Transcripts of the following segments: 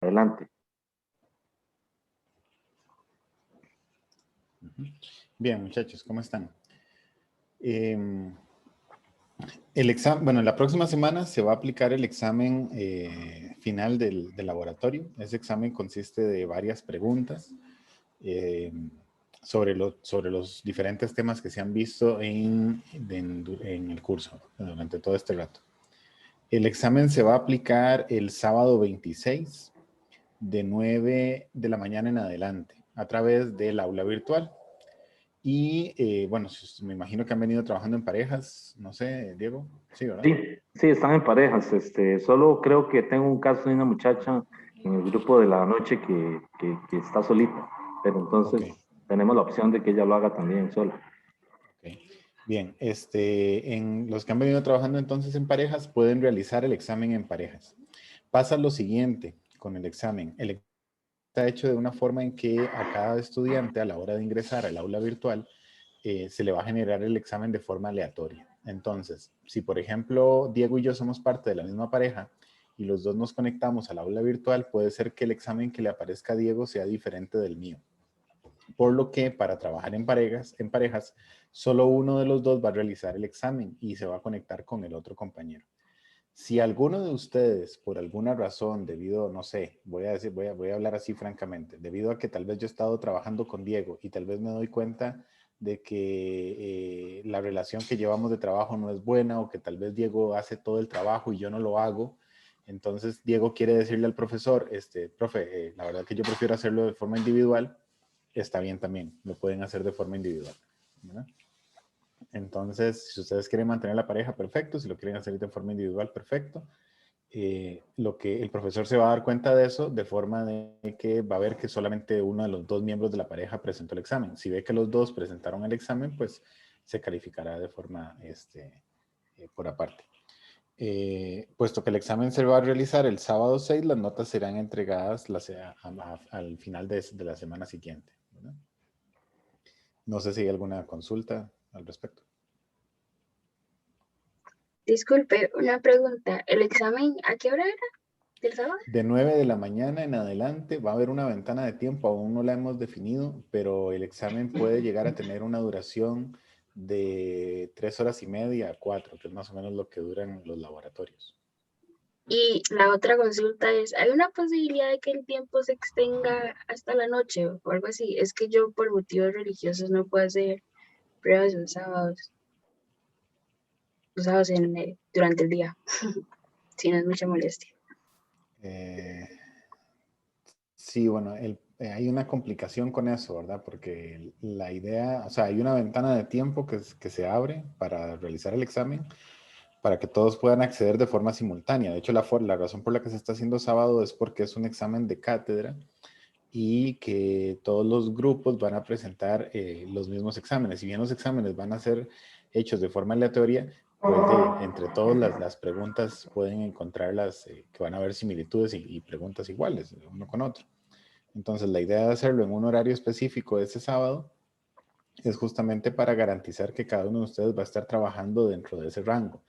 Adelante. Bien, muchachos, ¿cómo están? El examen, bueno, la próxima semana se va a aplicar el examen final del laboratorio. Ese examen consiste de varias preguntas sobre los diferentes temas que se han visto en el curso durante todo este rato. El examen se va a aplicar el sábado 26 de 9 de la mañana en adelante a través del aula virtual. Y bueno, me imagino que han venido trabajando en parejas, no sé, Diego, sí, ¿verdad? Sí, están en parejas. Solo creo que tengo un caso de una muchacha en el grupo de la noche que está solita, pero Ok, entonces tenemos la opción de que ella lo haga también sola. ok. Bien, en los que han venido trabajando entonces en parejas pueden realizar el examen en parejas. Pasa lo siguiente con el examen. El examen está hecho de una forma en que a cada estudiante a la hora de ingresar al aula virtual se le va a generar el examen de forma aleatoria. Entonces, si por ejemplo Diego y yo somos parte de la misma pareja y los dos nos conectamos al aula virtual, puede ser que el examen que le aparezca a Diego sea diferente del mío. Por lo que para trabajar en parejas, solo uno de los dos va a realizar el examen y se va a conectar con el otro compañero. Si alguno de ustedes, por alguna razón, debido, no sé, voy a hablar así francamente, debido a que tal vez yo he estado trabajando con Diego y tal vez me doy cuenta de que la relación que llevamos de trabajo no es buena o que tal vez Diego hace todo el trabajo y yo no lo hago, entonces Diego quiere decirle al profesor, profe, la verdad que yo prefiero hacerlo de forma individual, está bien también, lo pueden hacer de forma individual, ¿verdad? Entonces, si ustedes quieren mantener la pareja, perfecto. Si lo quieren hacer de forma individual, perfecto. Lo que el profesor se va a dar cuenta de eso de forma de que va a ver que solamente uno de los dos miembros de la pareja presentó el examen. Si ve que los dos presentaron el examen, pues se calificará de forma por aparte. Puesto que el examen se va a realizar el sábado 6, las notas serán entregadas al final de la semana siguiente, ¿verdad? No sé si hay alguna consulta al respecto. Disculpe, una pregunta. ¿El examen a qué hora era? ¿Del sábado? De 9 de la mañana en adelante va a haber una ventana de tiempo, aún no la hemos definido, pero el examen puede llegar a tener una duración de 3 horas y media a 4, que es más o menos lo que duran los laboratorios. Y la otra consulta es, ¿hay una posibilidad de que el tiempo se extenga hasta la noche o algo así? Es que yo por motivos religiosos no puedo hacer pruebas los sábados durante el día, si no es mucha molestia. Eh, sí, bueno, hay una complicación con eso, ¿verdad? Porque la idea, o sea, hay una ventana de tiempo que se abre para realizar el examen, para que todos puedan acceder de forma simultánea. De hecho, la razón por la que se está haciendo sábado es porque es un examen de cátedra y que todos los grupos van a presentar los mismos exámenes. Si bien los exámenes van a ser hechos de forma aleatoria, pues entre todas las preguntas pueden encontrarlas, que van a haber similitudes y preguntas iguales uno con otro. Entonces, la idea de hacerlo en un horario específico de ese sábado es justamente para garantizar que cada uno de ustedes va a estar trabajando dentro de ese rango.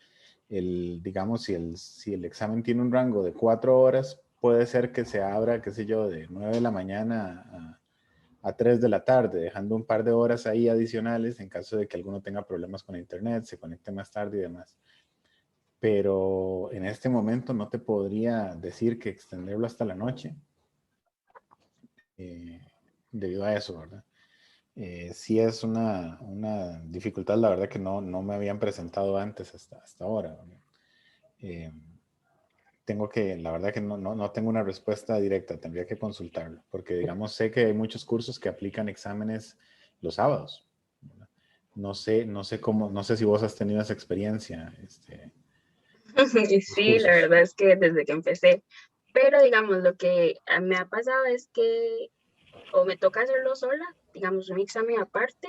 Digamos, si el examen tiene un rango de 4 horas, puede ser que se abra, qué sé yo, de 9 de la mañana a 3 de la tarde, dejando un par de horas ahí adicionales en caso de que alguno tenga problemas con internet, se conecte más tarde y demás. Pero en este momento no te podría decir que extenderlo hasta la noche, debido a eso, ¿verdad? Sí es una dificultad, la verdad que no me habían presentado antes hasta ahora, ¿verdad? La verdad que no tengo una respuesta directa, tendría que consultarlo, porque digamos, sé que hay muchos cursos que aplican exámenes los sábados, ¿verdad? No sé cómo, no sé si vos has tenido esa experiencia, los Sí, la cursos. verdad es que desde que empecé, pero digamos, lo que me ha pasado es que o me toca hacerlo sola, digamos, un examen aparte,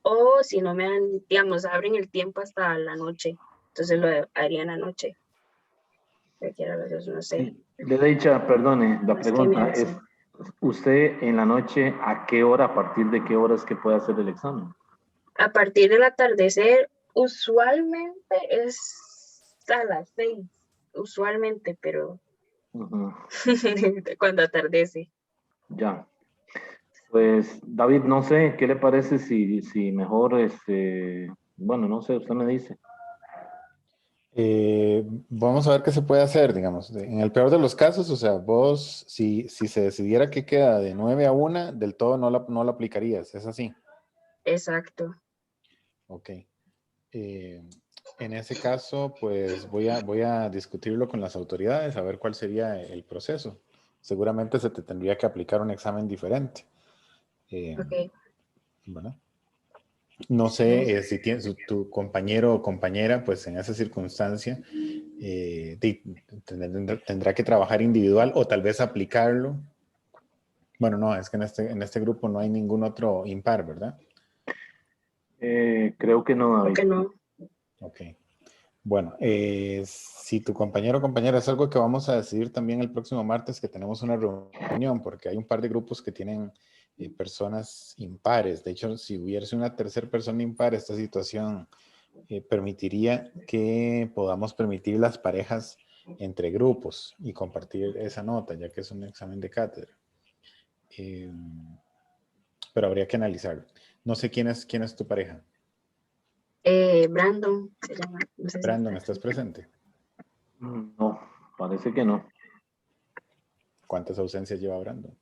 o si no me dan, digamos, abren el tiempo hasta la noche, entonces lo haría en la noche, cualquiera de los dos, no sé, Sí, de dicha, perdone, la más que me pregunta es, hacen. ¿usted en la noche a qué hora, a partir de qué horas que puede hacer el examen? A partir del atardecer, usualmente es a las 6, usualmente, pero Ujú. cuando atardece. Ya. Pues, David, no sé, ¿qué le parece si mejor, bueno, no sé, usted me dice. Vamos a ver qué se puede hacer, digamos. En el peor de los casos, o sea, vos, si se decidiera que queda de 9 a 1, del todo no la aplicarías, ¿es así? Exacto. Ok. Eh, en ese caso, pues voy a discutirlo con las autoridades a ver cuál sería el proceso. Seguramente se te tendría que aplicar un examen diferente. Eh, Ok, ¿Verdad? No está bien. sé si tienes tu compañero o compañera, pues en esa circunstancia, tendrá que trabajar individual o tal vez aplicarlo. Bueno, no, es que en este grupo no hay ningún otro impar, ¿verdad? Creo que no, Creo David. que no. Ok. Bueno, si tu compañero o compañera es algo que vamos a decidir también el próximo martes, que tenemos una reunión, porque hay un par de grupos que tienen personas impares. De hecho, si hubiese una tercera persona impar, esta situación permitiría que podamos permitir las parejas entre grupos y compartir esa nota, ya que es un examen de cátedra. Eh, pero habría que analizarlo. No sé quién es tu pareja. Brandon se llama. No sé si Brandon, está ¿estás aquí. presente? No, parece que no. ¿Cuántas ausencias lleva Brandon?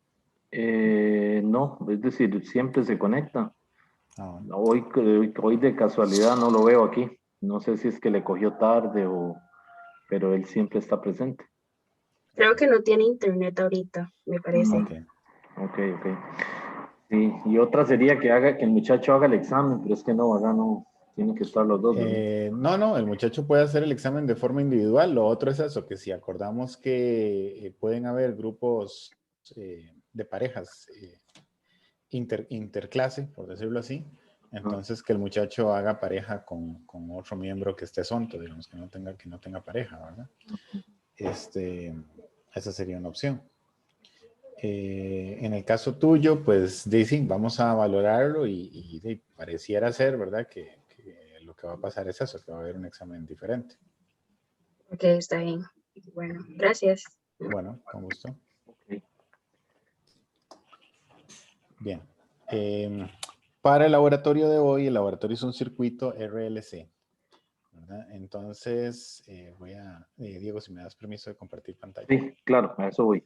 No, es decir, siempre se conecta. Ah, bueno. Hoy de casualidad no lo veo aquí. No sé si es que le cogió tarde pero él siempre está presente. Creo que no tiene internet ahorita, me parece. Ok. Ok, ok. Sí, y otra sería que el muchacho haga el examen, pero es que no, ¿verdad? No, tienen que estar los dos, ¿verdad? No, el muchacho puede hacer el examen de forma individual. Lo otro es eso, que si acordamos que pueden haber grupos de parejas interclase, por decirlo así, Ah, entonces que el muchacho haga pareja con otro miembro que esté sonto, digamos, que no tenga pareja, ¿verdad? Este, esa sería una opción. En el caso tuyo, pues dicen, vamos a valorarlo pareciera ser, ¿verdad? Que lo que va a pasar es eso, que va a haber un examen diferente. Ok, está bien. Bueno, gracias. Bueno, con gusto. ok. Bien. Para el laboratorio de hoy, el laboratorio es un circuito RLC, ¿verdad? Entonces, Diego, si me das permiso de compartir pantalla. Sí, claro, a eso voy.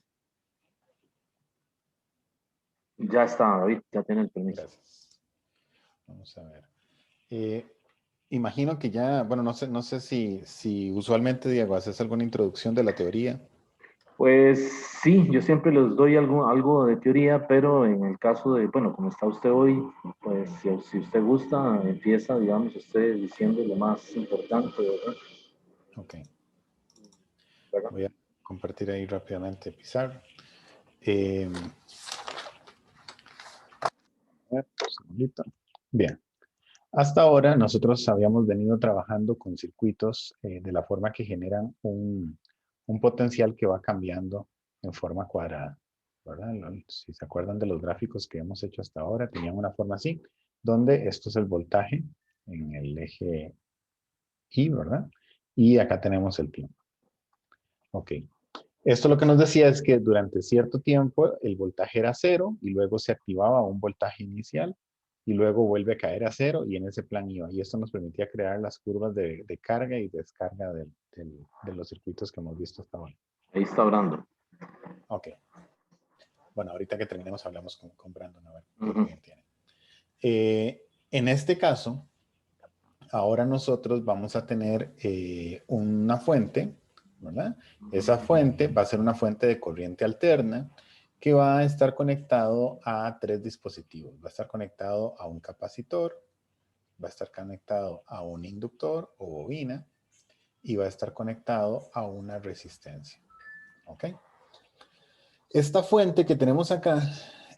Ya está, David, ya tiene el permiso. Gracias. Vamos a ver. Eh, Imagino que ya, bueno, no sé si usualmente, Diego, haces alguna introducción de la teoría. Pues sí, yo siempre les doy algo de teoría, pero en el caso de, bueno, como está usted hoy, pues si usted gusta, empieza, digamos, usted diciendo lo más importante, ¿verdad? Ok, ¿Verdad? voy a compartir ahí rápidamente pizarra. Eh, a ver, un segundito. Bien. Hasta ahora nosotros habíamos venido trabajando con circuitos de la forma que generan un potencial que va cambiando en forma cuadrada, ¿verdad? Si se acuerdan de los gráficos que hemos hecho hasta ahora, tenían una forma así, donde esto es el voltaje en el eje Y, ¿verdad? Y acá tenemos el tiempo. Ok. Esto lo que nos decía es que durante cierto tiempo el voltaje era cero y luego se activaba un voltaje inicial y luego vuelve a caer a cero y en ese plan iba. Y esto nos permitía crear las curvas de carga y descarga de los circuitos que hemos visto hasta ahora. Ahí está hablando. Ok. Bueno, ahorita que terminemos hablamos con Brandon a ver qué Ujú. opinión tiene. En este caso, ahora nosotros vamos a tener una fuente, ¿verdad? Esa fuente va a ser una fuente de corriente alterna que va a estar conectado a tres dispositivos. Va a estar conectado a un capacitor, va a estar conectado a un inductor o bobina y va a estar conectado a una resistencia. ¿Ok? Esta fuente que tenemos acá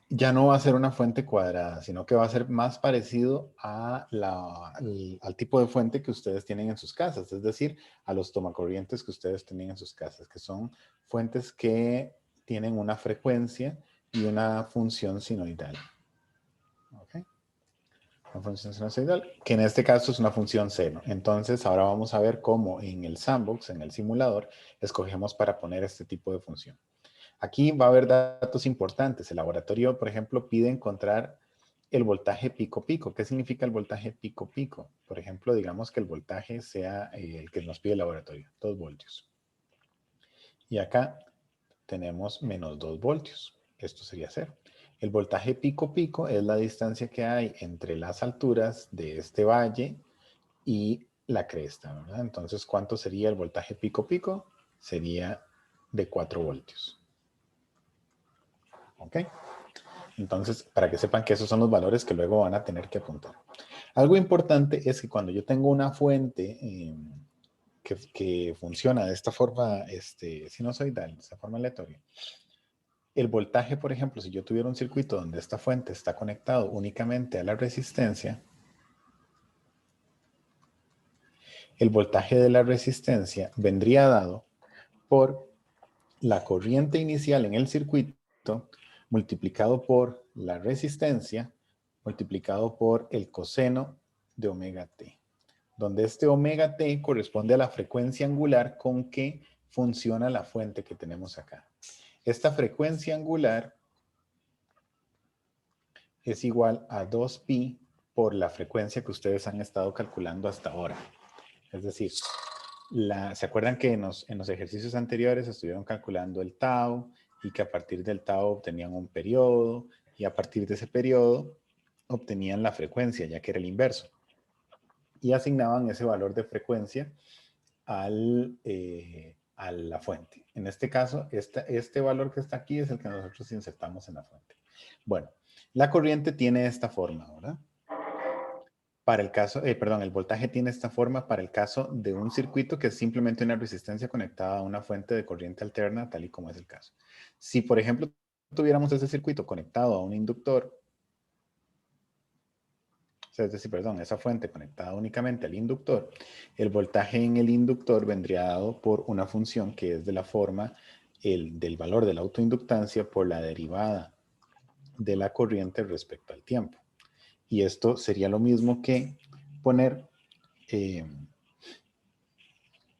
ya no va a ser una fuente cuadrada, sino que va a ser más parecido al tipo de fuente que ustedes tienen en sus casas, es decir, a los tomacorrientes que ustedes tienen en sus casas, que son fuentes que tienen una frecuencia y una función sinoidal. ¿Okay? Una función sinusoidal, que en este caso es una función seno. Entonces, ahora vamos a ver cómo en el sandbox, en el simulador, escogemos para poner este tipo de función. Aquí va a haber datos importantes. El laboratorio, por ejemplo, pide encontrar el voltaje pico-pico. ¿Qué significa el voltaje pico-pico? Por ejemplo, digamos que el voltaje sea el que nos pide el laboratorio, 2 voltios. Y acá tenemos menos 2 voltios. Esto sería 0. El voltaje pico-pico es la distancia que hay entre las alturas de este valle y la cresta, ¿verdad? Entonces, ¿cuánto sería el voltaje pico-pico? Sería de 4 voltios. ¿Ok? Entonces, para que sepan que esos son los valores que luego van a tener que apuntar. Algo importante es que cuando yo tengo una fuente que funciona de esta forma sinusoidal, de esta forma aleatoria, el voltaje, por ejemplo, si yo tuviera un circuito donde esta fuente está conectado únicamente a la resistencia, el voltaje de la resistencia vendría dado por la corriente inicial en el circuito multiplicado por la resistencia multiplicado por el coseno de omega t, donde este omega t corresponde a la frecuencia angular con que funciona la fuente que tenemos acá. Esta frecuencia angular es igual a 2pi por la frecuencia que ustedes han estado calculando hasta ahora. Es decir, ¿se acuerdan que en los ejercicios anteriores estuvieron calculando el tau y que a partir del tau obtenían un periodo y a partir de ese periodo obtenían la frecuencia, ya que era el inverso? Y asignaban ese valor de frecuencia a la fuente. En este caso, este valor que está aquí es el que nosotros insertamos en la fuente. Bueno, la corriente tiene esta forma, ¿verdad? Para el caso, el voltaje tiene esta forma para el caso de un circuito que es simplemente una resistencia conectada a una fuente de corriente alterna, tal y como es el caso. Si, por ejemplo, tuviéramos ese circuito conectado a un inductor, es decir, perdón, esa fuente conectada únicamente al inductor, el voltaje en el inductor vendría dado por una función que es de la forma del valor de la autoinductancia por la derivada de la corriente respecto al tiempo. Y esto sería lo mismo que poner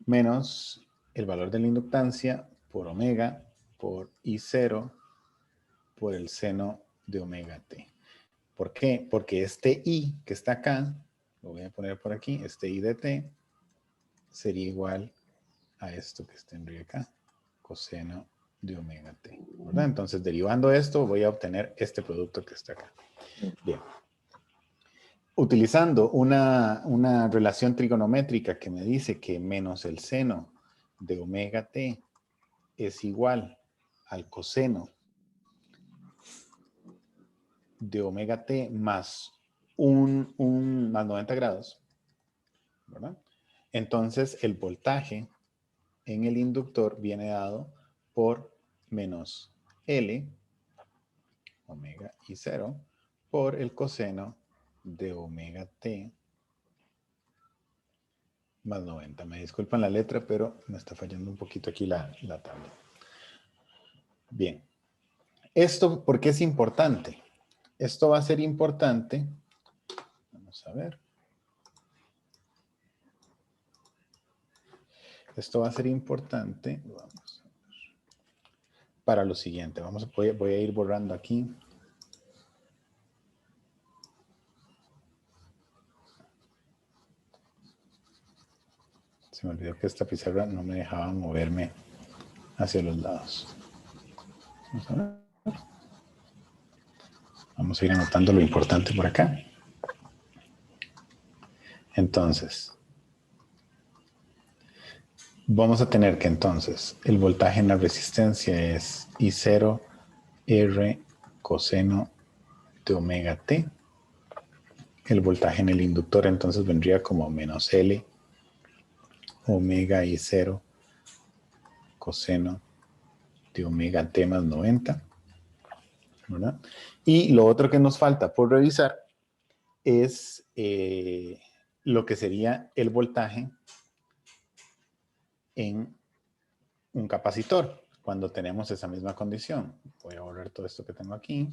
menos el valor de la inductancia por omega por I0 por el seno de omega t. ¿Por qué? Porque este I que está acá, lo voy a poner por aquí, este I de t sería igual a esto que tendría acá, coseno de omega t, ¿verdad? Entonces, derivando esto, voy a obtener este producto que está acá. Bien. Utilizando una relación trigonométrica que me dice que menos el seno de omega t es igual al coseno de omega t más más 90 grados, ¿verdad? Entonces, el voltaje en el inductor viene dado por menos L, omega I0, por el coseno de omega t más 90. Me disculpan la letra, pero me está fallando un poquito aquí la tabla. Bien. ¿Esto por qué es importante? Esto va a ser importante. Vamos a ver. Esto va a ser importante. Vamos a ver. Para lo siguiente. Voy a ir borrando aquí. Se me olvidó que esta pizarra no me dejaba moverme hacia los lados. Vamos a ver. Vamos a ir anotando lo importante por acá. Entonces, vamos a tener que entonces el voltaje en la resistencia es I0 R coseno de omega t. El voltaje en el inductor entonces vendría como menos L omega I0 coseno de omega t más 90. ¿Verdad? Y lo otro que nos falta por revisar es lo que sería el voltaje en un capacitor cuando tenemos esa misma condición. Voy a borrar todo esto que tengo aquí.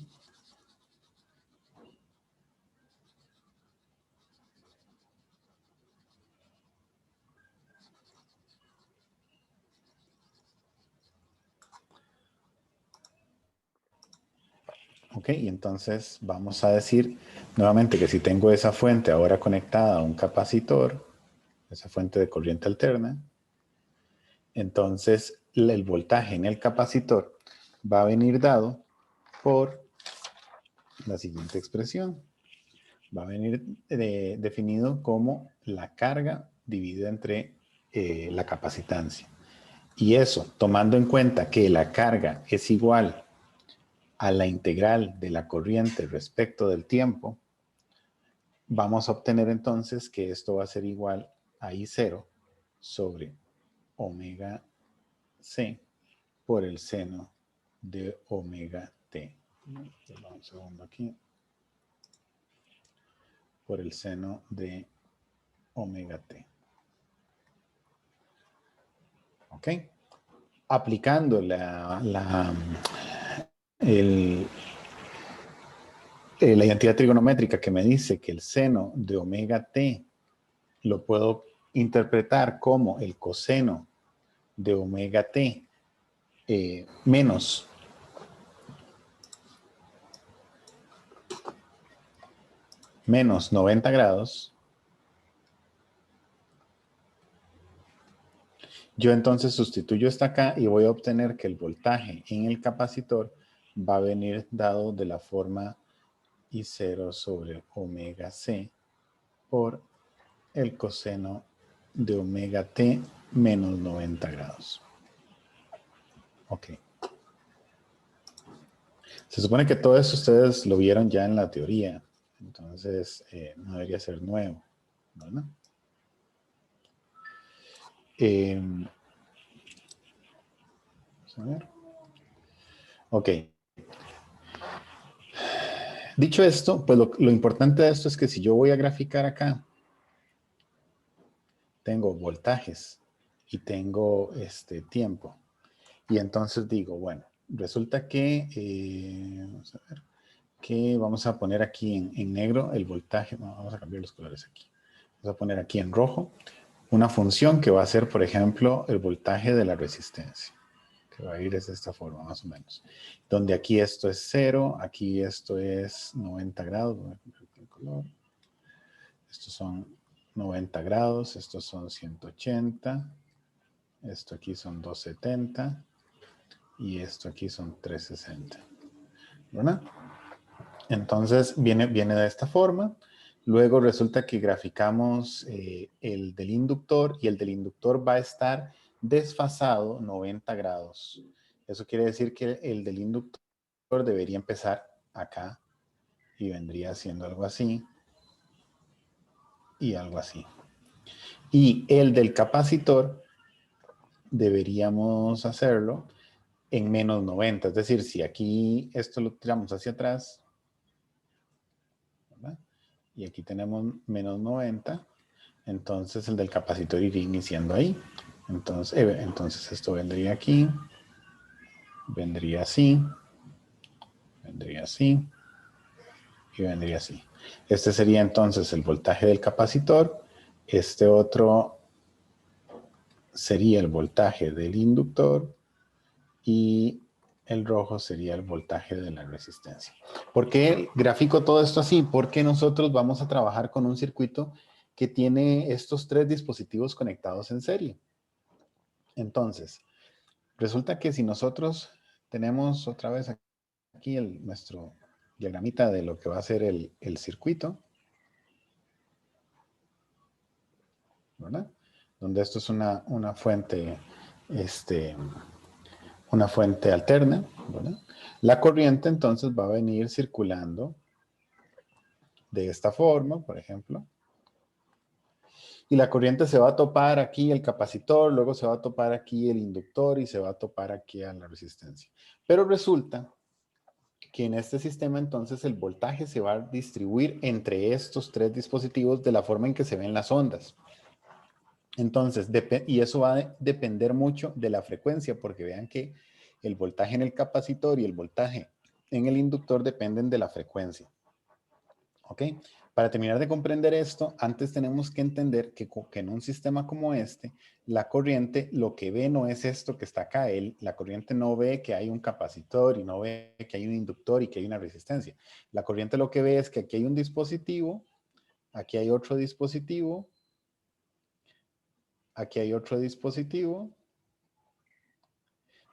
Ok, y entonces vamos a decir nuevamente que si tengo esa fuente ahora conectada a un capacitor, esa fuente de corriente alterna, entonces el voltaje en el capacitor va a venir dado por la siguiente expresión. Va a venir definido como la carga dividida entre la capacitancia. Y eso, tomando en cuenta que la carga es igual a la integral de la corriente respecto del tiempo, vamos a obtener entonces que esto va a ser igual a I0 sobre omega C por el seno de omega T. Un segundo aquí. Por el seno de omega T. ¿Ok? Aplicando la identidad trigonométrica que me dice que el seno de omega T lo puedo interpretar como el coseno de omega T menos menos 90 grados, yo entonces sustituyo esta acá y voy a obtener que el voltaje en el capacitor va a venir dado de la forma I0 sobre omega C por el coseno de omega T menos 90 grados. Ok. Se supone que todo eso ustedes lo vieron ya en la teoría, entonces no debería ser nuevo, ¿verdad? Vamos a ver. Ok. Dicho esto, pues lo importante de esto es que si yo voy a graficar acá, tengo voltajes y tengo tiempo. Y entonces digo, bueno, resulta que, vamos a ver, que vamos a poner aquí en negro el voltaje, no, vamos a cambiar los colores aquí. Vamos a poner aquí en rojo una función que va a ser, por ejemplo, el voltaje de la resistencia. Que va a ir de esta forma, más o menos. Donde aquí esto es 0, aquí esto es 90 grados. Voy a cambiar el color. Estos son 90 grados, estos son 180. Esto aquí son 270. Y esto aquí son 360. ¿Verdad? Entonces viene de esta forma. Luego resulta que graficamos el del inductor y el del inductor va a estar desfasado 90 grados. Eso quiere decir que el del inductor debería empezar acá y vendría siendo algo así y algo así. Y el del capacitor deberíamos hacerlo en menos 90. Es decir, si aquí esto lo tiramos hacia atrás, ¿verdad? Y aquí tenemos menos 90, entonces el del capacitor iría iniciando ahí. Entonces esto vendría aquí, vendría así, vendría así y vendría así. Este sería entonces el voltaje del capacitor. Este otro sería el voltaje del inductor y el rojo sería el voltaje de la resistencia. ¿Por qué grafico todo esto así? Porque nosotros vamos a trabajar con un circuito que tiene estos tres dispositivos conectados en serie. Entonces, resulta que si nosotros tenemos otra vez aquí nuestro diagramita de lo que va a ser el circuito, ¿verdad? Donde esto es una fuente, una fuente alterna, ¿verdad? La corriente entonces va a venir circulando de esta forma, por ejemplo. Y la corriente se va a topar aquí el capacitor, luego se va a topar aquí el inductor y se va a topar aquí a la resistencia. Pero resulta que en este sistema entonces el voltaje se va a distribuir entre estos tres dispositivos de la forma en que se ven las ondas. Entonces, y eso va a depender mucho de la frecuencia, porque vean que el voltaje en el capacitor y el voltaje en el inductor dependen de la frecuencia. ¿Ok? Para terminar de comprender esto, antes tenemos que entender que en un sistema como este, la corriente lo que ve no es esto que está acá. La corriente no ve que hay un capacitor y no ve que hay un inductor y que hay una resistencia. La corriente lo que ve es que aquí hay un dispositivo, aquí hay otro dispositivo, aquí hay otro dispositivo,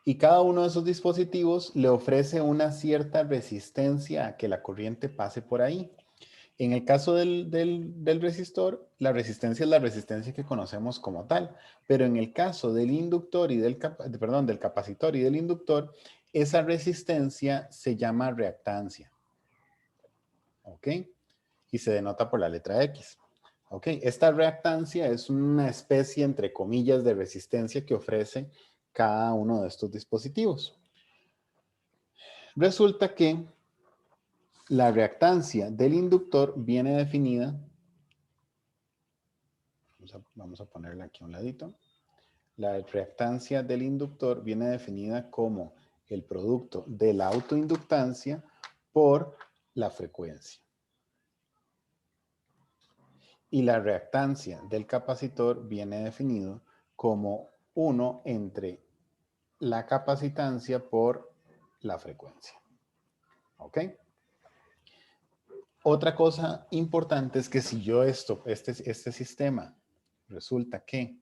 y cada uno de esos dispositivos le ofrece una cierta resistencia a que la corriente pase por ahí. En el caso del resistor, la resistencia es la resistencia que conocemos como tal, pero en el caso del inductor y del capacitor y del inductor, esa resistencia se llama reactancia, ¿ok? Y se denota por la letra X. ¿Ok? Esta reactancia es una especie, entre comillas, de resistencia que ofrece cada uno de estos dispositivos. Resulta que la reactancia del inductor viene definida, vamos a ponerla aquí a un ladito. La reactancia del inductor viene definida como el producto de la autoinductancia por la frecuencia. Y la reactancia del capacitor viene definido como 1 entre la capacitancia por la frecuencia. ¿Ok? Otra cosa importante es que si yo este sistema resulta que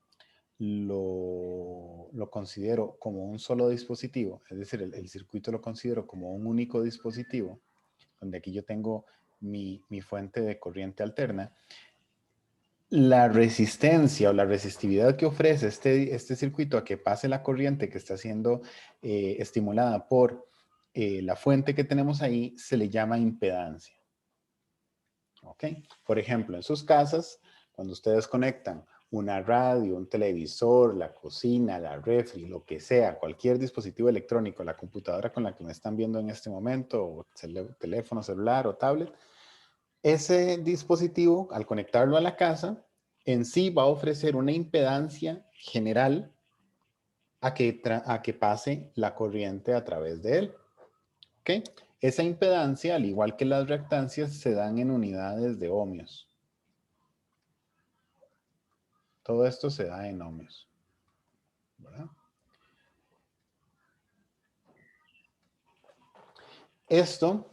lo considero como un solo dispositivo, es decir, el circuito lo considero como un único dispositivo, donde aquí yo tengo mi fuente de corriente alterna, la resistencia o la resistividad que ofrece este circuito a que pase la corriente que está siendo estimulada por la fuente que tenemos ahí se le llama impedancia. ¿Ok? Por ejemplo, en sus casas, cuando ustedes conectan una radio, un televisor, la cocina, la refri, lo que sea, cualquier dispositivo electrónico, la computadora con la que me están viendo en este momento, o teléfono celular o tablet, ese dispositivo, al conectarlo a la casa, en sí va a ofrecer una impedancia general a que pase la corriente a través de él. ¿Ok? Esa impedancia, al igual que las reactancias, se dan en unidades de ohmios. Todo esto se da en ohmios, ¿verdad? Esto,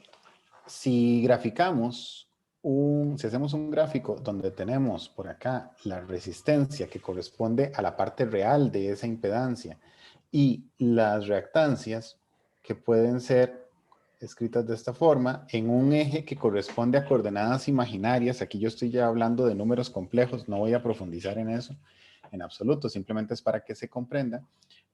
si graficamos, si hacemos un gráfico donde tenemos por acá la resistencia que corresponde a la parte real de esa impedancia y las reactancias que pueden ser escritas de esta forma en un eje que corresponde a coordenadas imaginarias. Aquí yo estoy ya hablando de números complejos, no voy a profundizar en eso en absoluto, simplemente es para que se comprenda.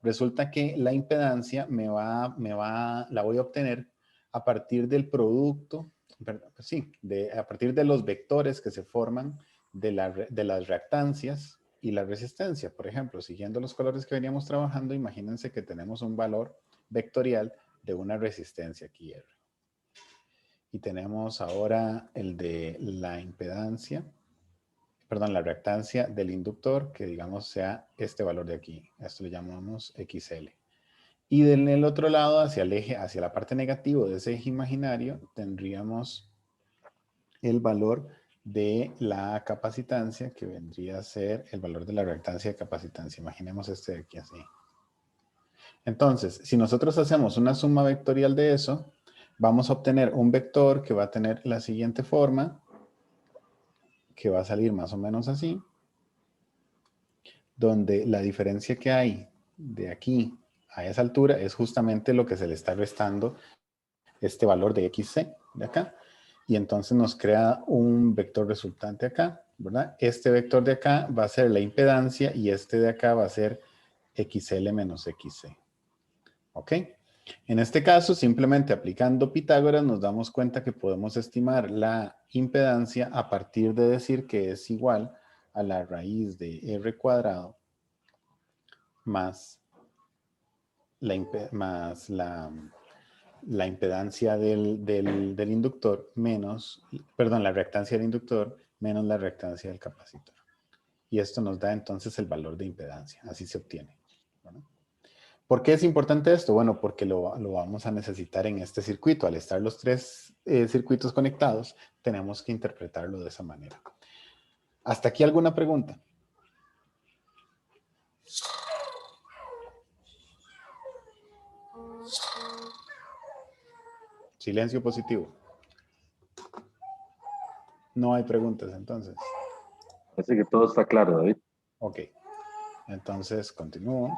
Resulta que la impedancia la voy a obtener a partir del producto, a partir de los vectores que se forman de las reactancias y la resistencia. Por ejemplo, siguiendo los colores que veníamos trabajando, imagínense que tenemos un valor vectorial de una resistencia aquí R. Y tenemos ahora el de la impedancia, la reactancia del inductor, que digamos sea este valor de aquí. Esto le llamamos XL. Y del otro lado, hacia el eje, hacia la parte negativa de ese eje imaginario, tendríamos el valor de la capacitancia, que vendría a ser el valor de la reactancia de capacitancia. Imaginemos este de aquí así. Entonces, si nosotros hacemos una suma vectorial de eso, vamos a obtener un vector que va a tener la siguiente forma, que va a salir más o menos así, donde la diferencia que hay de aquí a esa altura es justamente lo que se le está restando este valor de XC de acá. Y entonces nos crea un vector resultante acá, ¿verdad? Este vector de acá va a ser la impedancia y este de acá va a ser XL menos XC. ¿Ok? En este caso, simplemente aplicando Pitágoras, nos damos cuenta que podemos estimar la impedancia a partir de decir que es igual a la raíz de R cuadrado más la impedancia del inductor menos, la reactancia del inductor menos la reactancia del capacitor. Y esto nos da entonces el valor de impedancia. Así se obtiene, ¿verdad? ¿Por qué es importante esto? Bueno, porque lo vamos a necesitar en este circuito. Al estar los tres circuitos conectados, tenemos que interpretarlo de esa manera. ¿Hasta aquí alguna pregunta? Silencio positivo. No hay preguntas, entonces. Parece que todo está claro, David. Ok. Entonces, continúo.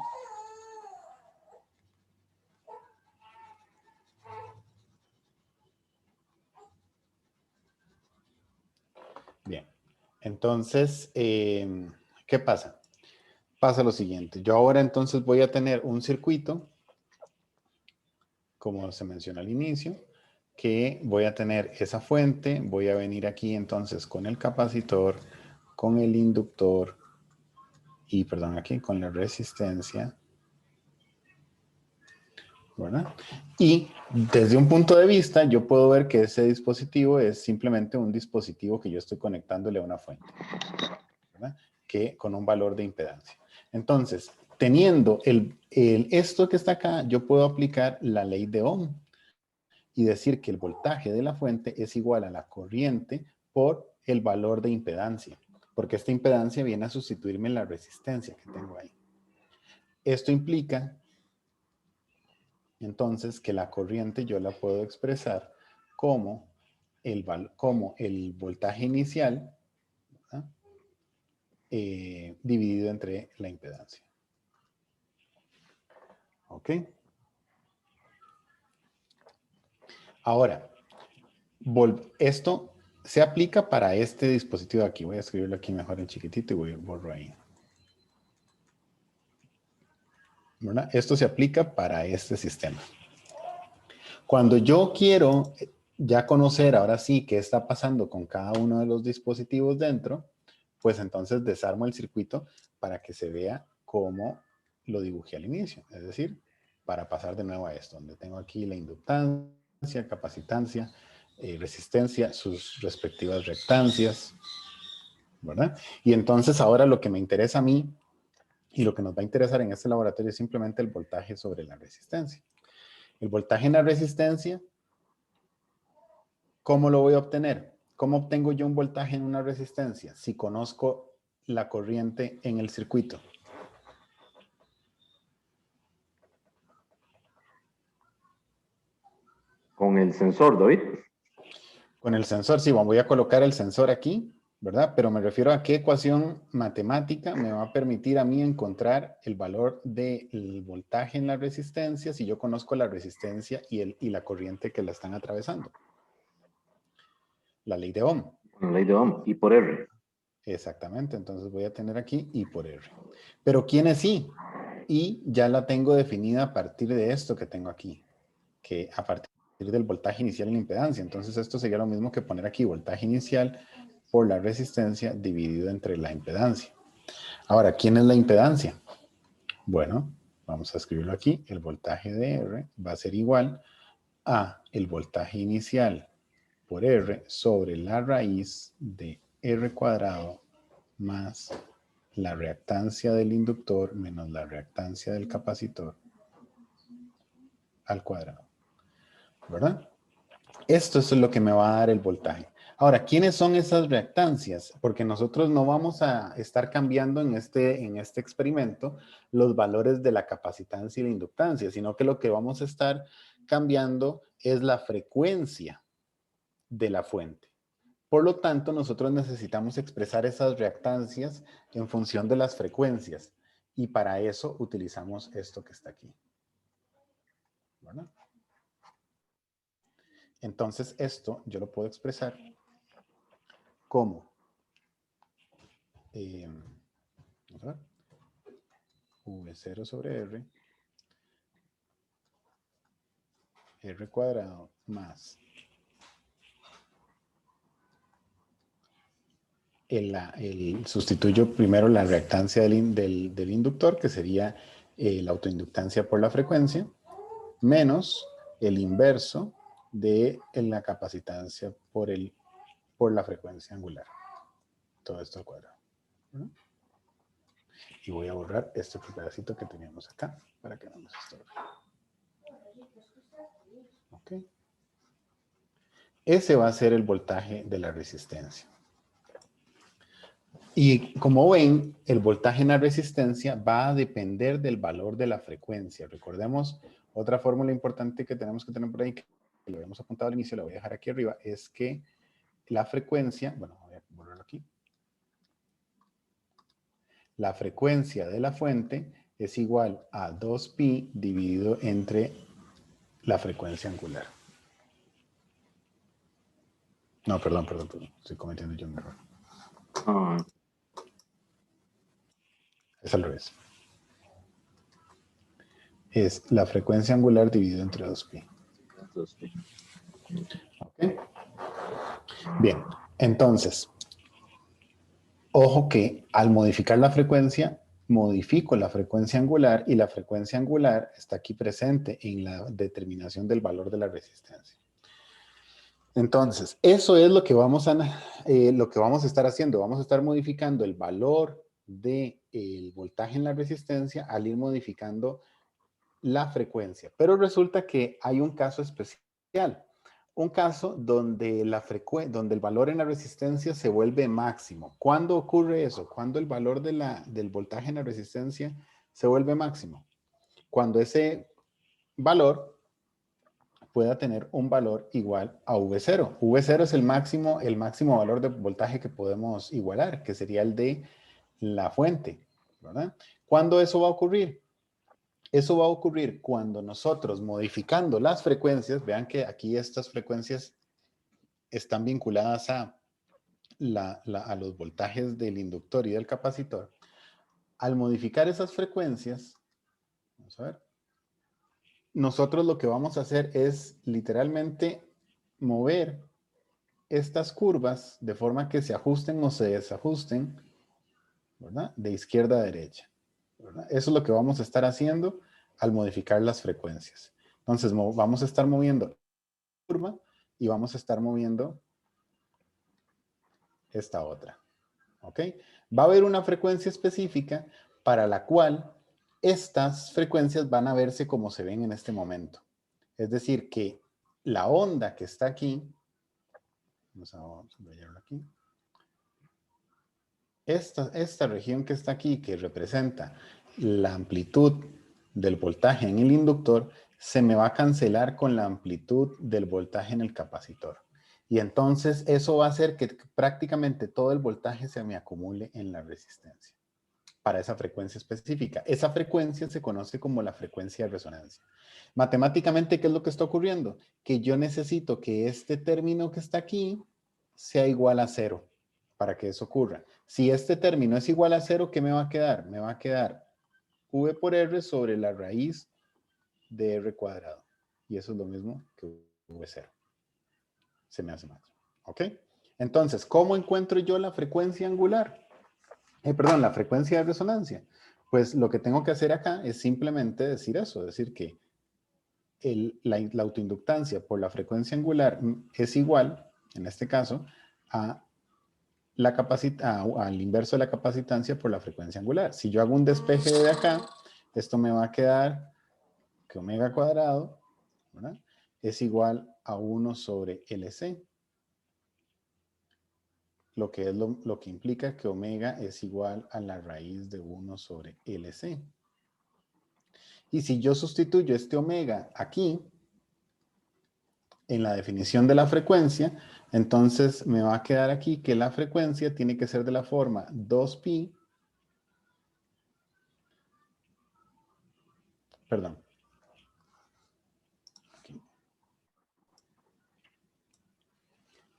Bien. Entonces, ¿qué pasa? Pasa lo siguiente. Yo ahora entonces voy a tener un circuito, como se menciona al inicio, que voy a tener esa fuente. Voy a venir aquí entonces con el capacitor, con el inductor y, perdón, aquí con la resistencia, ¿verdad? Y desde un punto de vista, yo puedo ver que ese dispositivo es simplemente un dispositivo que yo estoy conectándole a una fuente, ¿verdad? Que con un valor de impedancia. Entonces, teniendo esto que está acá, yo puedo aplicar la ley de Ohm y decir que el voltaje de la fuente es igual a la corriente por el valor de impedancia, porque esta impedancia viene a sustituirme la resistencia que tengo ahí. Esto implica entonces que la corriente yo la puedo expresar como el voltaje inicial, ¿verdad? Dividido entre la impedancia. ¿Ok? Ahora, esto se aplica para este dispositivo de aquí. Voy a escribirlo aquí mejor en chiquitito y borro ahí. ¿Verdad? Esto se aplica para este sistema. Cuando yo quiero ya conocer ahora sí qué está pasando con cada uno de los dispositivos dentro, pues entonces desarmo el circuito para que se vea cómo lo dibujé al inicio. Es decir, para pasar de nuevo a esto, donde tengo aquí la inductancia, capacitancia, resistencia, sus respectivas reactancias, ¿verdad? Y entonces ahora lo que me interesa a mí y lo que nos va a interesar en este laboratorio es simplemente el voltaje sobre la resistencia. El voltaje en la resistencia, ¿cómo lo voy a obtener? ¿Cómo obtengo yo un voltaje en una resistencia? Si conozco la corriente en el circuito. Con el sensor, David. Con el sensor, sí, voy a colocar el sensor aquí, ¿verdad? Pero me refiero a qué ecuación matemática me va a permitir a mí encontrar el valor del voltaje en la resistencia si yo conozco la resistencia y la corriente que la están atravesando. La ley de Ohm. La ley de Ohm, I por R. Exactamente, entonces voy a tener aquí I por R. Pero ¿quién es I? I ya la tengo definida a partir de esto que tengo aquí, que a partir del voltaje inicial en la impedancia. Entonces esto sería lo mismo que poner aquí voltaje inicial por la resistencia dividido entre la impedancia. Ahora, ¿quién es la impedancia? Bueno, vamos a escribirlo aquí. El voltaje de R va a ser igual a el voltaje inicial por R sobre la raíz de R cuadrado más la reactancia del inductor menos la reactancia del capacitor al cuadrado, ¿verdad? Esto es lo que me va a dar el voltaje. Ahora, ¿quiénes son esas reactancias? Porque nosotros no vamos a estar cambiando en este experimento los valores de la capacitancia y la inductancia, sino que lo que vamos a estar cambiando es la frecuencia de la fuente. Por lo tanto, nosotros necesitamos expresar esas reactancias en función de las frecuencias. Y para eso utilizamos esto que está aquí, ¿verdad? Entonces, esto yo lo puedo expresar como vamos a ver, V0 sobre R cuadrado más sustituyo primero la reactancia del inductor, que sería la autoinductancia por la frecuencia, menos el inverso de la capacitancia por la frecuencia angular. Todo esto al cuadrado. Y voy a borrar este pedacito que teníamos acá para que no nos estorbe. Ok. Ese va a ser el voltaje de la resistencia. Y como ven, el voltaje en la resistencia va a depender del valor de la frecuencia. Recordemos, otra fórmula importante que tenemos que tener por ahí, que lo habíamos apuntado al inicio, la voy a dejar aquí arriba, es que la frecuencia, bueno, voy a borrarlo aquí. La frecuencia de la fuente es igual a 2pi dividido entre la frecuencia angular. No, perdón, estoy cometiendo yo un error. Ah, Es al revés. Es la frecuencia angular dividido entre 2pi. entonces, ¿Ok? Bien, entonces, ojo que al modificar la frecuencia, modifico la frecuencia angular y la frecuencia angular está aquí presente en la determinación del valor de la resistencia. Entonces, eso es lo que vamos a estar haciendo. Vamos a estar modificando el valor del voltaje en la resistencia al ir modificando la frecuencia. Pero resulta que hay un caso especial. Un caso donde, donde el valor en la resistencia se vuelve máximo. ¿Cuándo ocurre eso? ¿Cuándo el valor del voltaje en la resistencia se vuelve máximo? Cuando ese valor pueda tener un valor igual a V0. V0 es el máximo valor de voltaje que podemos igualar, que sería el de la fuente, ¿verdad? ¿Cuándo eso va a ocurrir? Eso va a ocurrir cuando nosotros, modificando las frecuencias, vean que aquí estas frecuencias están vinculadas a los voltajes del inductor y del capacitor. Al modificar esas frecuencias, vamos a ver, nosotros lo que vamos a hacer es literalmente mover estas curvas de forma que se ajusten o se desajusten, ¿verdad? De izquierda a derecha, ¿verdad? Eso es lo que vamos a estar haciendo al modificar las frecuencias. Entonces vamos a estar moviendo la curva y vamos a estar moviendo esta otra, ¿ok? Va a haber una frecuencia específica para la cual estas frecuencias van a verse como se ven en este momento. Es decir, que la onda que está aquí, vamos a subrayarlo aquí, esta región que está aquí, que representa la amplitud del voltaje en el inductor, se me va a cancelar con la amplitud del voltaje en el capacitor. Y entonces eso va a hacer que prácticamente todo el voltaje se me acumule en la resistencia para esa frecuencia específica. Esa frecuencia se conoce como la frecuencia de resonancia. Matemáticamente, ¿qué es lo que está ocurriendo? Que yo necesito que este término que está aquí sea igual a 0 para que eso ocurra. Si este término es igual a 0, ¿qué me va a quedar? Me va a quedar V por R sobre la raíz de R cuadrado. Y eso es lo mismo que V0. Se me hace más. ¿Ok? Entonces, ¿cómo encuentro yo la frecuencia angular? Perdón, la frecuencia de resonancia. Pues lo que tengo que hacer acá es simplemente decir eso, decir que la autoinductancia por la frecuencia angular es igual, en este caso, a al inverso de la capacitancia por la frecuencia angular. Si yo hago un despeje de acá, esto me va a quedar que omega cuadrado, ¿verdad?, es igual a 1 sobre LC. Lo que, lo que implica que omega es igual a la raíz de 1 sobre LC. Y si yo sustituyo este omega aquí, en la definición de la frecuencia, entonces me va a quedar aquí que la frecuencia tiene que ser de la forma 2pi, perdón, aquí.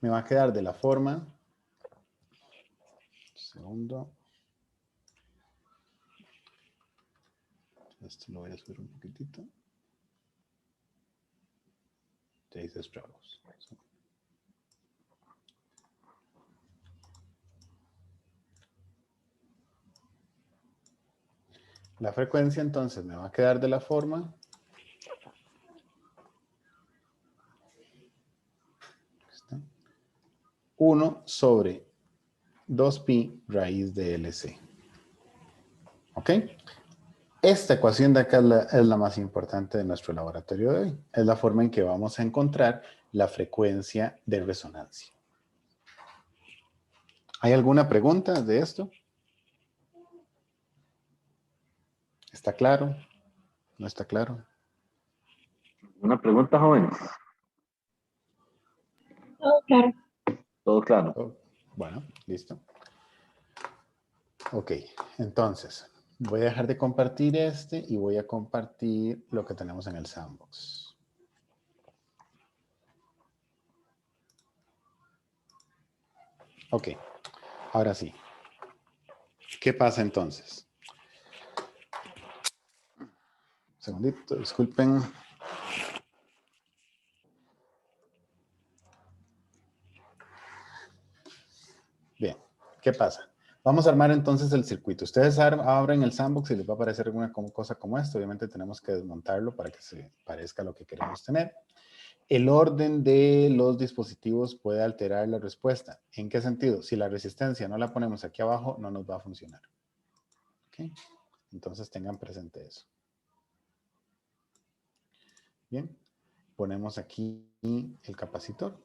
Me va a quedar de la forma, segundo, esto lo voy a subir un poquitito, 6 estragos. La frecuencia entonces me va a quedar de la forma 1 sobre 2pi raíz de LC. ¿Ok? Esta ecuación de acá es la más importante de nuestro laboratorio de hoy. Es la forma en que vamos a encontrar la frecuencia de resonancia. ¿Hay alguna pregunta de esto? ¿Está claro? ¿No está claro? Una pregunta, jóvenes. Todo claro. Todo claro. Oh, bueno, listo. Ok, entonces, voy a dejar de compartir este y voy a compartir lo que tenemos en el sandbox. Ok, ahora sí. ¿Qué pasa entonces? Un segundito, disculpen. Bien, ¿qué pasa? Vamos a armar entonces el circuito. Ustedes abren el sandbox y les va a aparecer alguna cosa como esto. Obviamente tenemos que desmontarlo para que se parezca a lo que queremos tener. El orden de los dispositivos puede alterar la respuesta. ¿En qué sentido? Si la resistencia no la ponemos aquí abajo, no nos va a funcionar. ¿Ok? Entonces tengan presente eso. Bien, ponemos aquí el capacitor.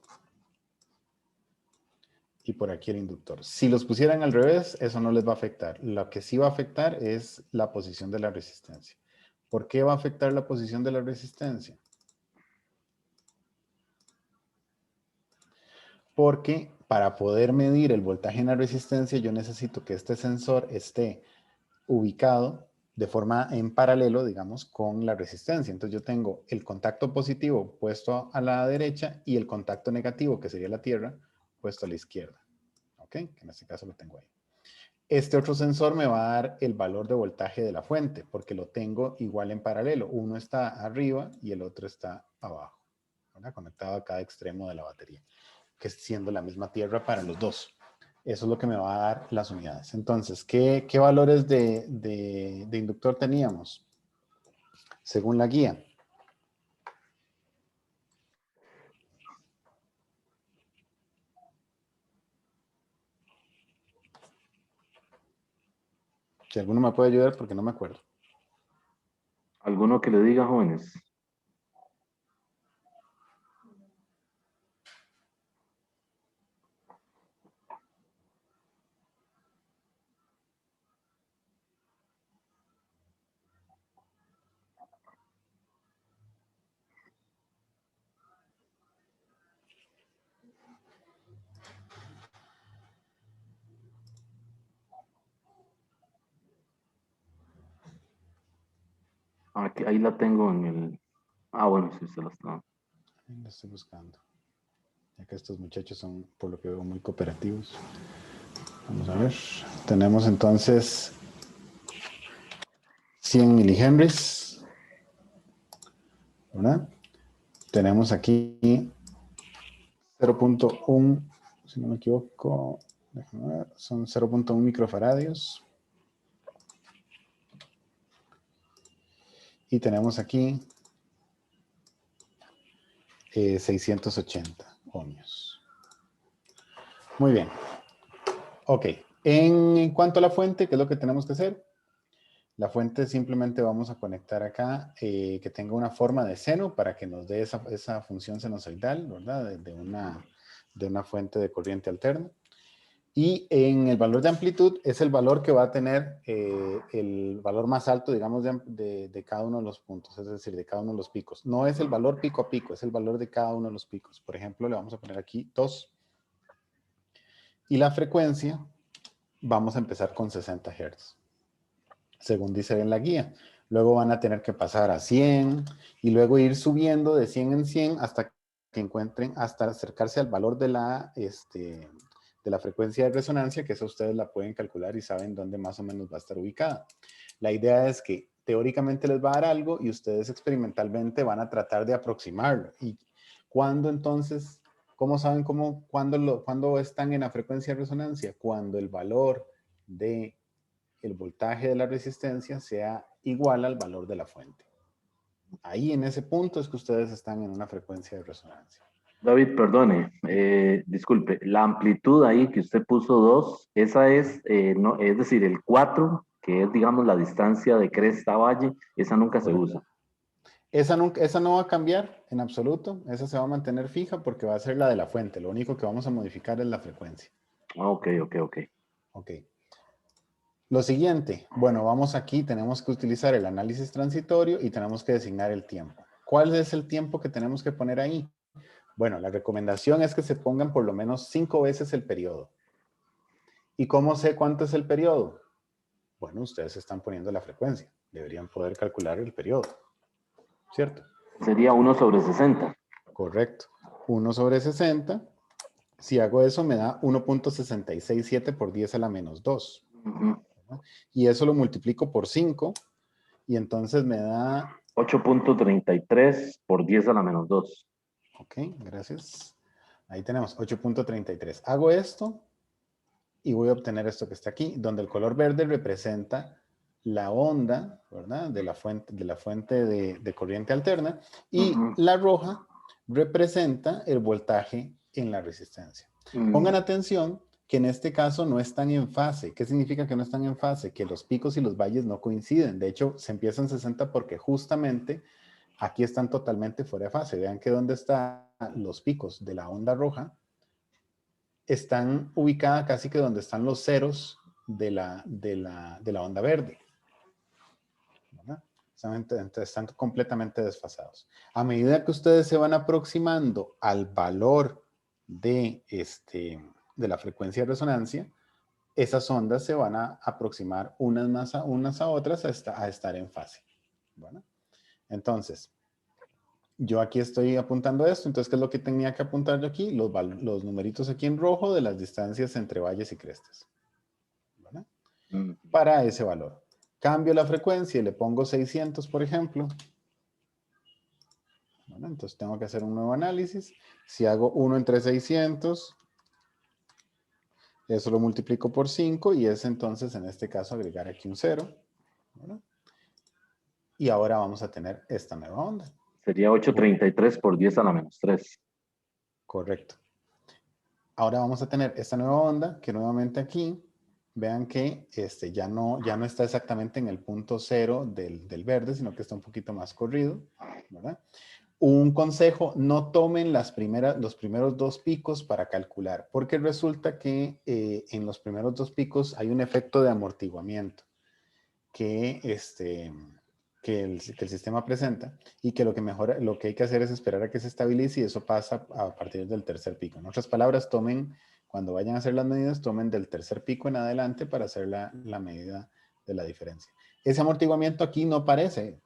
Y por aquí el inductor. Si los pusieran al revés, eso no les va a afectar. Lo que sí va a afectar es la posición de la resistencia. ¿Por qué va a afectar la posición de la resistencia? Porque para poder medir el voltaje en la resistencia, yo necesito que este sensor esté ubicado de forma en paralelo, digamos, con la resistencia. Entonces yo tengo el contacto positivo puesto a la derecha y el contacto negativo, que sería la tierra, puesto a la izquierda. ¿Ok? Que en este caso lo tengo ahí. Este otro sensor me va a dar el valor de voltaje de la fuente, porque lo tengo igual en paralelo. Uno está arriba y el otro está abajo, ¿verdad? Conectado a cada extremo de la batería, que siendo la misma tierra para los dos. Eso es lo que me va a dar las unidades. Entonces, ¿qué valores de inductor teníamos? Según la guía. Si alguno me puede ayudar porque no me acuerdo. ¿Alguno que le diga, jóvenes? Aquí, ahí la tengo en el... Ah, bueno, sí, se la está. Lo estoy buscando. Ya que estos muchachos son, por lo que veo, muy cooperativos. Vamos a ver. Tenemos entonces 100 milihenries, ¿verdad? Tenemos aquí 0.1, si no me equivoco, déjame ver, son 0.1 microfaradios. Y tenemos aquí 680 ohmios. Muy bien. Ok. En cuanto a la fuente, ¿qué es lo que tenemos que hacer? La fuente simplemente vamos a conectar acá que tenga una forma de seno para que nos dé esa función sinusoidal, ¿verdad? De una fuente de corriente alterna. Y en el valor de amplitud es el valor que va a tener el valor más alto, digamos, de cada uno de los puntos, es decir, de cada uno de los picos. No es el valor pico a pico, es el valor de cada uno de los picos. Por ejemplo, le vamos a poner aquí 2. Y la frecuencia, vamos a empezar con 60 Hz, según dice en la guía. Luego van a tener que pasar a 100 y luego ir subiendo de 100 en 100 hasta que encuentren, hasta acercarse al valor de la frecuencia de resonancia, que eso ustedes la pueden calcular y saben dónde más o menos va a estar ubicada. La idea es que teóricamente les va a dar algo y ustedes experimentalmente van a tratar de aproximarlo. ¿Y cuándo entonces, cómo saben cuándo están en la frecuencia de resonancia? Cuando el valor de el voltaje de la resistencia sea igual al valor de la fuente. Ahí en ese punto es que ustedes están en una frecuencia de resonancia. David, perdone, disculpe, la amplitud ahí que usted puso 2, esa es, no, es decir, el 4 que es, digamos, la distancia de cresta a valle, esa nunca se usa. Esa no va a cambiar en absoluto, esa se va a mantener fija porque va a ser la de la fuente, lo único que vamos a modificar es la frecuencia. Ah, ok. Ok. Lo siguiente, bueno, vamos aquí, tenemos que utilizar el análisis transitorio y tenemos que designar el tiempo. ¿Cuál es el tiempo que tenemos que poner ahí? Bueno, la recomendación es que se pongan por lo menos 5 veces el periodo. ¿Y cómo sé cuánto es el periodo? Bueno, ustedes están poniendo la frecuencia. Deberían poder calcular el periodo, ¿cierto? Sería 1/60. Correcto. 1/60. Si hago eso me da 1.667 por 10 a la menos 2. Ujú. Y eso lo multiplico por 5 y entonces me da... 8.33 por 10 a la menos 2. Ok, gracias. Ahí tenemos 8.33. Hago esto y voy a obtener esto que está aquí, donde el color verde representa la onda, ¿verdad? De la fuente de corriente alterna y la roja representa el voltaje en la resistencia. Pongan atención que en este caso no están en fase. ¿Qué significa que no están en fase? Que los picos y los valles no coinciden. De hecho, se empieza en 60 porque justamente aquí están totalmente fuera de fase. Vean que donde están los picos de la onda roja están ubicadas casi que donde están los ceros de la onda verde. ¿Verdad? Están completamente desfasados. A medida que ustedes se van aproximando al valor de la frecuencia de resonancia, esas ondas se van a aproximar unas a otras a estar en fase. ¿Verdad? Entonces, yo aquí estoy apuntando esto, entonces, ¿qué es lo que tenía que apuntar yo aquí? Los numeritos aquí en rojo de las distancias entre valles y crestas. ¿Verdad? Para ese valor. Cambio la frecuencia y le pongo 600, por ejemplo. ¿Verdad? Entonces tengo que hacer un nuevo análisis. Si hago 1 entre 600, eso lo multiplico por 5 y es entonces, en este caso, agregar aquí un 0. ¿Verdad? Y ahora vamos a tener esta nueva onda. Sería 8.33 por 10 a la menos 3. Correcto. Ahora vamos a tener esta nueva onda que nuevamente aquí, vean que ya no está exactamente en el punto 0 del verde, sino que está un poquito más corrido, ¿verdad? Un consejo, no tomen los primeros 2 picos para calcular, porque resulta que en los primeros 2 picos hay un efecto de amortiguamiento que el sistema presenta y que lo que hay que hacer es esperar a que se estabilice y eso pasa a partir del tercer pico. En otras palabras, cuando vayan a hacer las medidas, tomen del tercer pico en adelante para hacer la medida de la diferencia. Ese amortiguamiento aquí no parece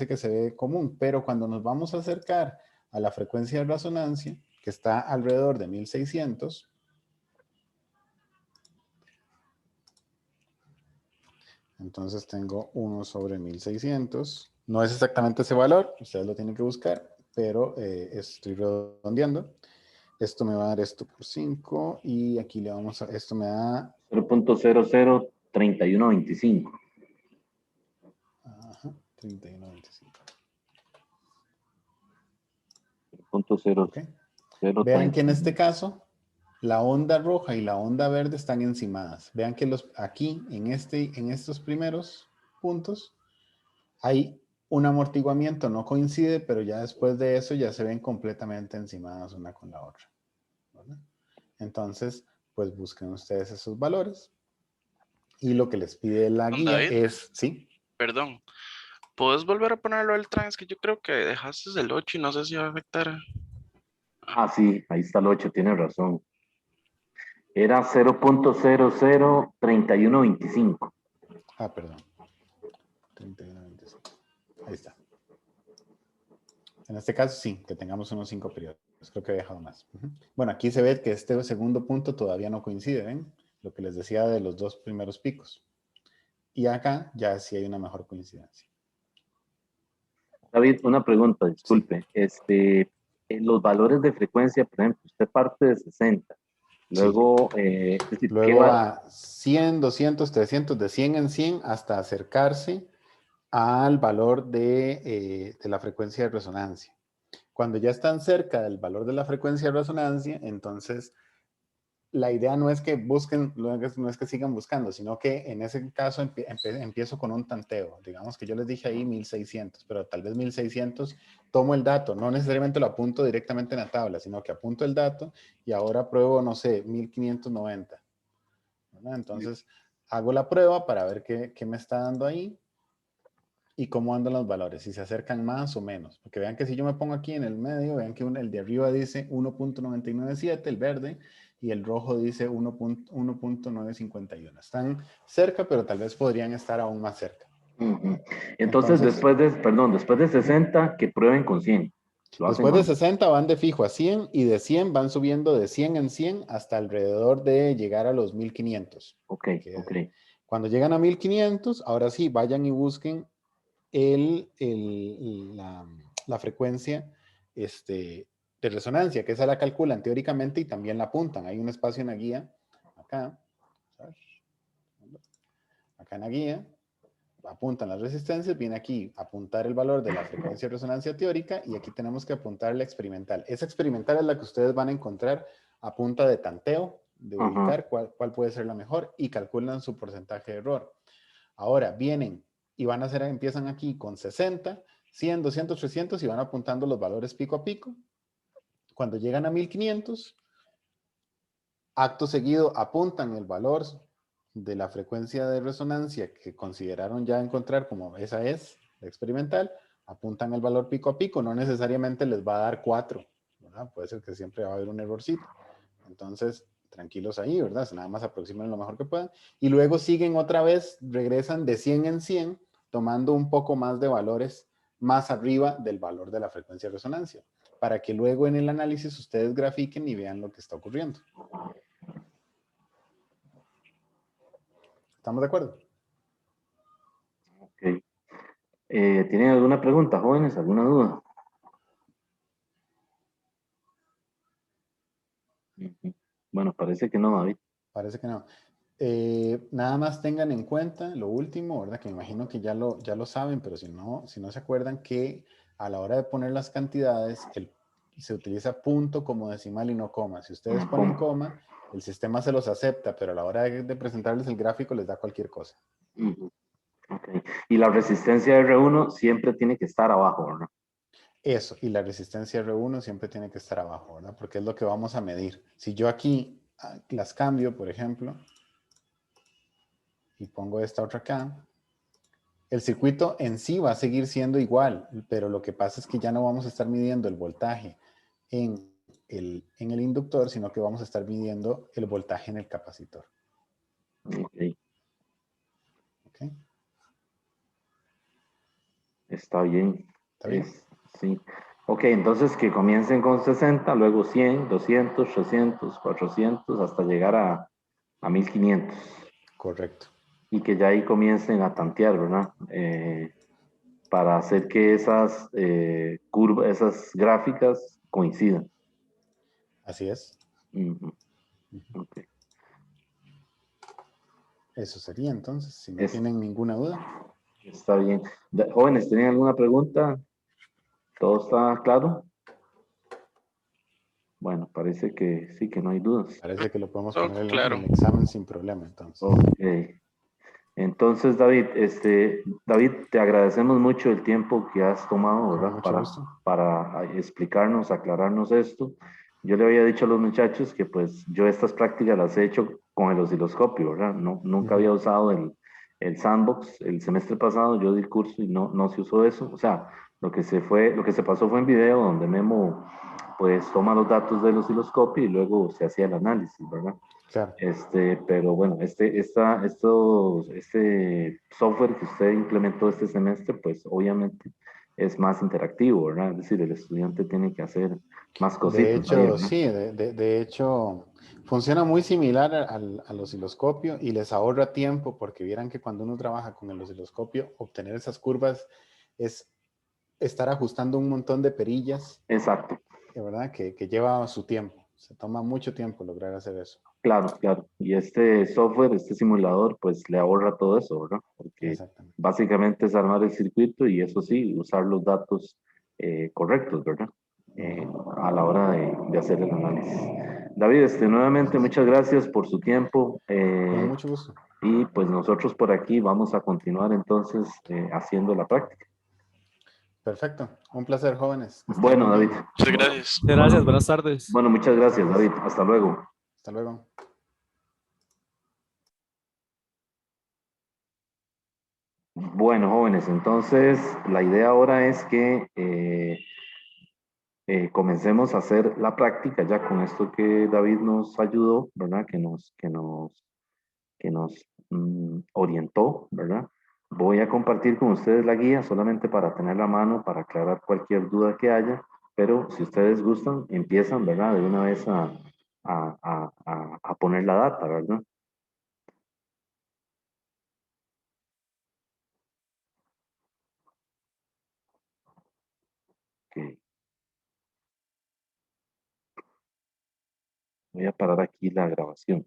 que se ve común, pero cuando nos vamos a acercar a la frecuencia de resonancia, que está alrededor de 1600, entonces tengo 1/1600. No es exactamente ese valor, ustedes lo tienen que buscar, pero estoy redondeando. Esto me va a dar esto por 5 y aquí le vamos a... Esto me da... 0.003125. Ajá, 31.25. Okay. Vean que en este caso, la onda roja y la onda verde están encimadas. Vean que aquí, en estos primeros puntos, hay un amortiguamiento, no coincide, pero ya después de eso ya se ven completamente encimadas una con la otra. ¿Verdad? Entonces, pues busquen ustedes esos valores. Y lo que les pide la guía David, es, ¿sí? perdón, ¿puedes volver a ponerlo el trans? Que yo creo que dejaste el 8 y no sé si va a afectar. Ah, sí, ahí está el 8, tiene razón. Era 0.003125. Ah, perdón. 31.25. Ahí está. En este caso sí, que tengamos unos 5 periodos. Creo que he dejado más. Bueno, aquí se ve que este segundo punto todavía no coincide, ¿ven? Lo que les decía de los 2 primeros picos. Y acá ya sí hay una mejor coincidencia. David, una pregunta, Sí. disculpe. Los valores de frecuencia, por ejemplo, usted parte de 60. Sí. Luego, es decir, ¿qué Luego va? a 100, 200, 300, de 100 en 100 hasta acercarse al valor de la frecuencia de resonancia. Cuando ya están cerca del valor de la frecuencia de resonancia, entonces la idea no es que busquen, no es que sigan buscando, sino que en ese caso empiezo con un tanteo. Digamos que yo les dije ahí 1600, pero tal vez 1600 tomo el dato, no necesariamente lo apunto directamente en la tabla, sino que apunto el dato y ahora pruebo, no sé, 1590. ¿Verdad? Entonces hago la prueba para ver qué me está dando ahí y cómo andan los valores, si se acercan más o menos. Porque vean que si yo me pongo aquí en el medio, vean que el de arriba dice 1.997, el verde, y el rojo dice 1.951. Están cerca, pero tal vez podrían estar aún más cerca. Entonces, después de 60, que prueben con 100. Después de 60 van de fijo a 100 y de 100 van subiendo de 100 en 100 hasta alrededor de llegar a los 1500. Ok. Cuando llegan a 1500, ahora sí, vayan y busquen la frecuencia de resonancia, que esa la calculan teóricamente y también la apuntan. Hay un espacio en la guía, acá en la guía, apuntan las resistencias, viene aquí apuntar el valor de la frecuencia de resonancia teórica y aquí tenemos que apuntar la experimental. Esa experimental es la que ustedes van a encontrar a punta de tanteo, de ubicar cuál puede ser la mejor y calculan su porcentaje de error. Ahora vienen y van a hacer, empiezan aquí con 60, 100, 200, 300 y van apuntando los valores pico a pico. Cuando llegan a 1500, acto seguido apuntan el valor de la frecuencia de resonancia que consideraron ya encontrar como esa es, la experimental, apuntan el valor pico a pico, no necesariamente les va a dar 4, ¿verdad? Puede ser que siempre va a haber un errorcito. Entonces, tranquilos ahí, ¿verdad? Nada más aproximen lo mejor que puedan. Y luego siguen otra vez, regresan de 100 en 100, tomando un poco más de valores más arriba del valor de la frecuencia de resonancia, para que luego en el análisis ustedes grafiquen y vean lo que está ocurriendo. ¿Estamos de acuerdo? Ok. ¿Tienen alguna pregunta, jóvenes? ¿Alguna duda? Bueno, parece que no, David. Parece que no. Nada más tengan en cuenta lo último, ¿verdad? Que me imagino que ya lo saben, pero si no se acuerdan que a la hora de poner las cantidades, se utiliza punto como decimal y no coma. Si ustedes ponen coma, el sistema se los acepta, pero a la hora de presentarles el gráfico les da cualquier cosa. Okay. Y la resistencia R1 siempre tiene que estar abajo, ¿verdad? Eso, y la resistencia R1 siempre tiene que estar abajo, ¿verdad? Porque es lo que vamos a medir. Si yo aquí las cambio, por ejemplo, y pongo esta otra acá, el circuito en sí va a seguir siendo igual, pero lo que pasa es que ya no vamos a estar midiendo el voltaje en el inductor, sino que vamos a estar midiendo el voltaje en el capacitor. Ok. ¿Okay? Está bien. ¿Está bien? Sí. Ok, entonces que comiencen con 60, luego 100, 200, 300, 400, hasta llegar a 1500. Correcto. Y que ya ahí comiencen a tantear, ¿verdad? Para hacer que esas curvas, esas gráficas coincidan. Así es. Okay. Eso sería entonces, si no tienen ninguna duda. Está bien. Jóvenes, ¿tienen alguna pregunta? ¿Todo está claro? Bueno, parece que sí, que no hay dudas. Parece que lo podemos Todo poner claro. en el examen sin problema, entonces. Ok. Entonces, David, te agradecemos mucho el tiempo que has tomado, Con ¿verdad? mucho gusto. Para explicarnos, aclararnos esto. Yo le había dicho a los muchachos que pues yo estas prácticas las he hecho con el osciloscopio, ¿verdad? Nunca había usado el sandbox. El semestre pasado yo di el curso y no se usó eso. O sea, lo que se pasó fue en video donde Memo pues toma los datos del osciloscopio y luego se hacía el análisis, ¿verdad? Claro. Pero bueno, este software que usted implementó este semestre, pues obviamente es más interactivo, ¿verdad? Es decir, el estudiante tiene que hacer más cositas. De hecho, ahí, ¿verdad? sí, de hecho, funciona muy similar al osciloscopio y les ahorra tiempo porque vieran que cuando uno trabaja con el osciloscopio, obtener esas curvas es estar ajustando un montón de perillas. Exacto. ¿Verdad? Que lleva su tiempo. Se toma mucho tiempo lograr hacer eso. Claro, claro. Y este software, este simulador, pues le ahorra todo eso, ¿verdad? Porque básicamente es armar el circuito y eso sí, usar los datos correctos, ¿verdad? a la hora de hacer el análisis. David, nuevamente muchas gracias por su tiempo. Con mucho gusto. Y pues nosotros por aquí vamos a continuar entonces haciendo la práctica. Perfecto. Un placer, jóvenes. Que estén Bueno, muy David. bien. Muchas gracias. Gracias, buenas tardes. Bueno, muchas gracias, David. Hasta luego. Hasta luego. Bueno, jóvenes, entonces la idea ahora es que comencemos a hacer la práctica ya con esto que David nos ayudó, ¿verdad? Que nos orientó, ¿verdad? Voy a compartir con ustedes la guía solamente para tener la mano, para aclarar cualquier duda que haya, pero si ustedes gustan, empiezan, ¿verdad? De una vez a poner la data, ¿verdad? Ok. Voy a parar aquí la grabación.